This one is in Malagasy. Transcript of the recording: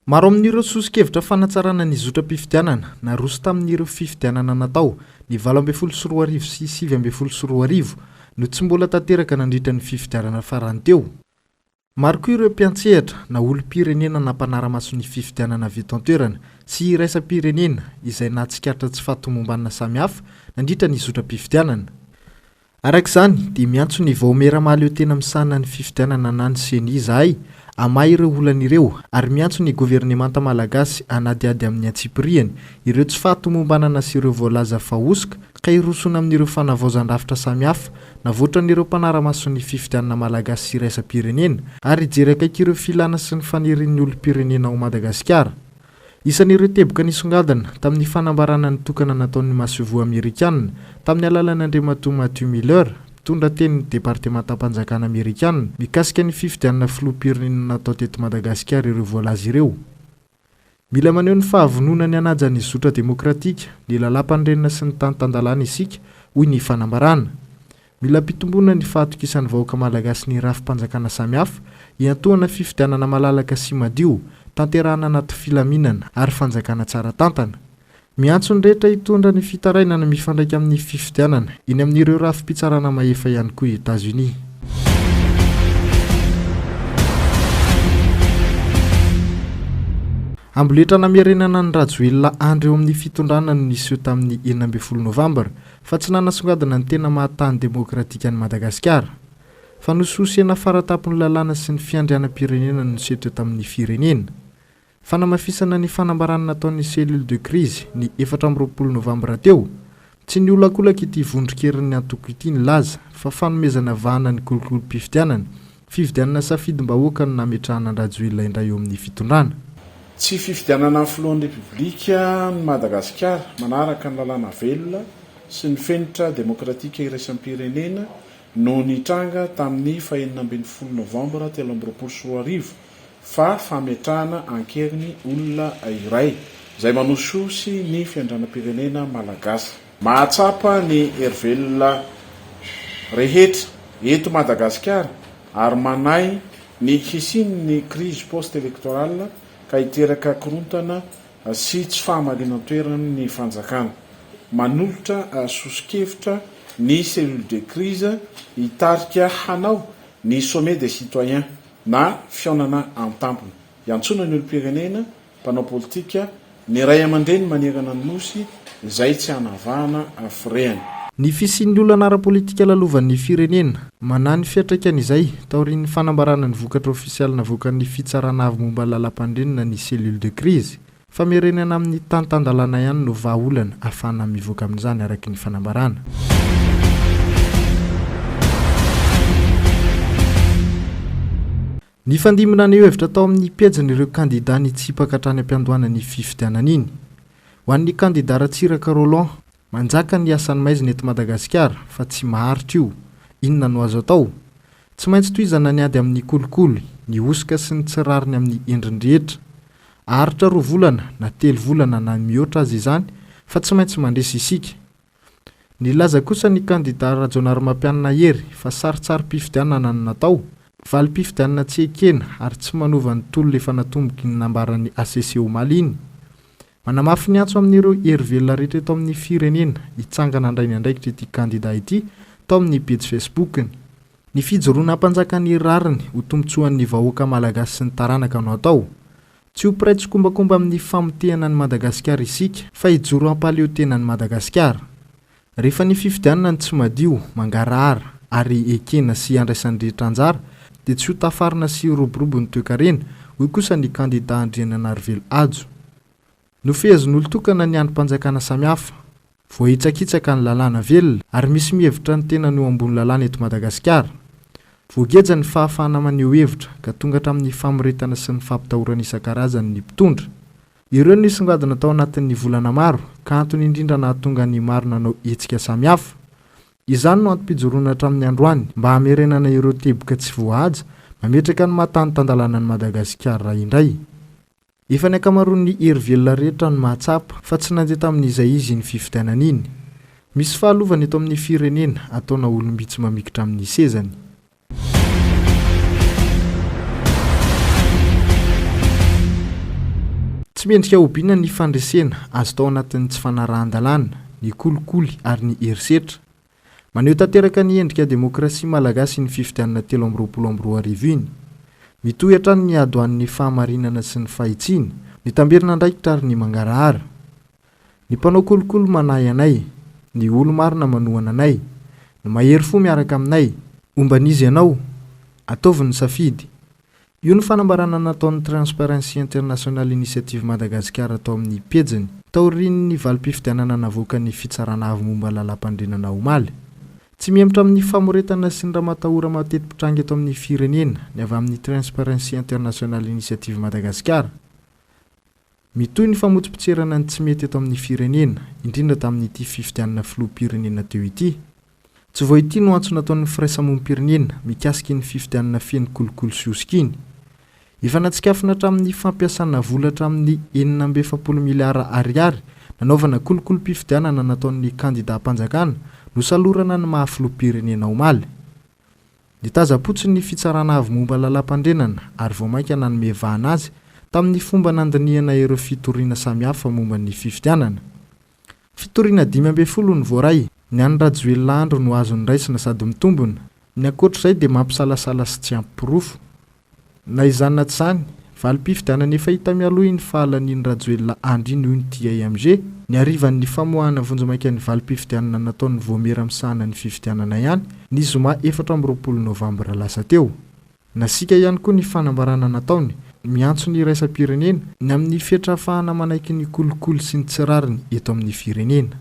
Maro amin'ireo sosikevitra fanatsarana ny zotra-pifidianana naroso tamin'ireo fifidianana natao ny 2024 sy 2024 no tsy mbola tanteraka nandritra ny fifidianana farany teo. Maro koa ireo mpiantsehatra na olom-pirenena nampanara-maso ny fifidianana avy eto an-toerana sy iraisam-pirenena izay nahatsikaritra tsy fahatomombanana samihafa nandritra ny zotra-pifidianana. Arak'izany dia miantso ny vaomeramaly eo tena misana ny fifidianana na ny seny izahay amay ireo olan'ireo ary miantso ny governemanta malagasy anadiady amin'ny antsipiriany ireo tsy fahatomombanana sy ireo voalaza fahosoka ka hirosona amin'ireo fanavaozan-drafitra samihafa navoatran'ireo mpanara-maso ny fifidianana malagasy sy iraisam-pirenena ary hijery akaiky ireo filana sy ny fanirian'ny olom-pirenena ao Madagasikara. Isan'ireo teboka nisongadina tamin'ny fanambarana ny tokana nataon'ny masevoa Amerikanina tamin'ny alalan'Andriamatoa Matthew Miller, mpitondra tenin'ny departementam-panjakana Amerikanina mikasika ny fifidianana filoham-pirenena natao teto Madagasikara ireo voalaza ireo. Mila maneho ny fahavonona ny hanaja ny zotra demokratika, ny lalam-pandrenina sy ny tany-tandalana isika hoy ny fanambarana. Mila mpitombona ny fahatokisan'ny vahoaka malagasy ny rafim-panjakana samihafa hiantohana fifidianana malalaka sy madio, tanterahana anaty filaminana ary fanjakana tsara tantana. Miantso ny rehetra hitondra ny fitarainana mifandraika amin'ny fifidianana iny amin'ireo rafim-pitsarana mahefa ihany koa Etats-Unis. Amboletra namiarenana ny Rajoelina Andry eo amin'ny fitondrana no niseho tamin'ny 12 Novambra fa tsy nanasongadina ny tena mahatany demokratika ny Madagasikara. Fa nososena faratapony lalàna sy ny fiandrianam-pirenena no niseho tamin'ny firenena. Fanamafisana ny fanambarana nataon'ny cellule de crise ny 14 Novambra teo. Tsy ny olakolaka ity vondrokerin'ny antoko ity ny laza fa fanomezana vahana ny kolokolo-pifidianana, fifidianana safidim-bahoaka no nametrahana ny Rajoelina indray eo amin'ny fitondrana. Tsy fifidianana amin'ny filohan'ny repoblika ny Madagasikara manaraka ny lalàna velona sy ny fenitra demokratika iraisam-pirenena no nitranga tamin'ny 24 Novambra 2024 fa fametrahana ankeriny olona iray izay manososy ny fiandrianam-pirenena malagasy. Mahatsapa ny hervelona rehetra eto Madagasikara ary manay ny hisian'ny crise post-électorale ka hiteraka korontana sy tsy fahamalinan-toerana ny fanjakana. Manolotra sosikevitra ny cellule de crise hitarika hanao ny sommet des citoyens na fionana an-tampony. Iantsona ny olom-pirenena, mpanao politika, ny ray aman-dreny manerana ny nosy izay tsy hanavahana afirehany. Ny fisian'ny olana ara-politika lalovan'ny firenena manany fiatraikany izay taorian'ny fanambarana ny vokatra ofisialy navoakan'ny fitsarana avy momba lalam-pandrenina ny cellule de crise fa merenana amin'ny tany-tandalana ihany no vahaolana ahafahana mivoaka amin'izany araka ny fanambarana. Ny fandimina ny hevitra tao amin'ny pejany ireo kandida nitsipaka hatrany am-piandohana ny fifidianana iny. Ho an'ny kandida Ratsiraka Roland, manjaka ny asan'ny maizina eto Madagasikara fa tsy maharitra io. Inona no azo atao? Tsy maintsy tohizana ny ady amin'ny kolikoly, ny osika sy ny tsirariny amin'ny endriny rehetra. Aharitra 2 volana na 3 volana na mihoatra azy izany fa tsy maintsy mandresy isika. Nilaza kosa ny kandida Rajaonarimampianina Hery fa saritsary-pifidianana no natao. Valim-pifidianana tsy ekena ary tsy manova ny tolona efa natomboky ny nambaran'ny ACC omaly iny. Manamafy ny antso amin'ireo hery-velona rehetra eto amin'ny firenena hitsangana indray ny andraikitra ity kandida ity tao amin'ny pejy Facebookiny. Ny fijoroana hampanjakan'ny rariny ho tombotsoan'ny vahoaka malagasy sy ny taranaka no atao. Tsy ho piray tsy kombakomba amin'ny famotehana ny Madagasikara isika fa hijoro hampaleotenan'ny Madagasikara. Rehefa ny fifidianana ny tsy madio, mangarahara ary ekena sy andraisan'ny rehetra anjara dia tsy ho tafarina sy roborobo ny toe-karena hoy kosa ny kandida Andriananarivelo Ajo. Nofehezon'olo tokana ny androm-panjakana samihafa, voahitsakitsaka ny lalàna velona ary misy mihevitra ny tena no ambony lalàna eto Madagasikara. Voageja ny fahafahana maneho hevitra ka tonga hatramin'ny famoretana sy ny fampitahorana isan-karazany ny mpitondra. Ireo nisongadina tao anatin'ny volana maro ka antony indrindra nahatonga ny maro nanao hetsika samihafa. Izany no antom-pijoroana hatramin'ny androany mba hamerenana ireo teboka tsy voahaja mametraka ny mahatany-tandalana ny Madagasikara indray. Efa ny ankamaroan'ny hery-velona rehetra no mahatsapa fa tsy nandeha tamin'izay izy ny fifidianana iny. Misy fahalovana eto amin'ny firenena ataona olom-bitsy mamikitra amin'ny sezany. Tsy mendrika obiana ny fandresena azo tao anatin'ny tsy fanarahan-dalàna, ny kolikoly ary ny herisetra. Maneho tanteraka ny endrika demokrasia malagasy ny fifidianana 2022 iny. Mitohy ny adoan'ny fahamarinana sy ny fahitsiana, ny tamberina ndraikitra ary ny mangarahara. Ny mpanao kolikoly manahy anay, ny olo marina manohana anay, ny mahery fo miaraka aminay, omban'izy ianao, ataovy ny safidy. Io ny fanambarana nataon'ny Transparency International Initiative Madagasikara tao amin'ny pejiny taorian'ny valim-pifidianana navoaka ny fitsarana avy momba lalam-pandrenana omaly. Tsy miemitra amin'ny famoretana sy ny raha-matahora mateti-pitrangy eto amin'ny firenena ny avy amin'ny Transparency International Initiative Madagasikara. Mitohy ny famotsipitserana ny tsy mety eto amin'ny firenena, indrindra tamin'ity fifidianana filoham-pirenena teo ity. Tsy voaity no antso nataon'ny firaisamonim-pirenena mikasika ny fifidianana feno kolikoly sy osikiny. Efa natsikafina hatramin'ny fampiasana vola hatramin'ny 940 miliara ariary nanaovana kolikoly-pifidianana nataon'ny kandidam-panjakana no salorana ny mahafiloham-pirenena omaly. Nitaza-potsiny ny fitsarana avy momba lalam-pandrenana ary vao mainka nanome vahana azy tamin'ny fomba nandiniana ireo fitoriana samihafa momba ny fifidianana. Fitoriana 540 ny voaray, ny an'ny Rajoelina Andro no azony raisina sady mitombona, ny ankoatr'izay dia mampisalasala sy tsy ampirofo. Na izany na tsy izany, valim-pifidianana efa hita mialoha ny fahalanian'ny Rajoelina Andro iny hoy ny TIMG, ny harivan'ny famoahana vonjy-maika ny valim-pifidianana nataon'ny Voamera misahana ny fifidianana ihany ny zoma 24 Novambra lasa teo. Nasika ihany koa ny fanambarana nataony miantso ny raisam-pirenena ny amin'ny fiatrafahana manaiky ny kolikoly sy ny tsirariny eto amin'ny firenena.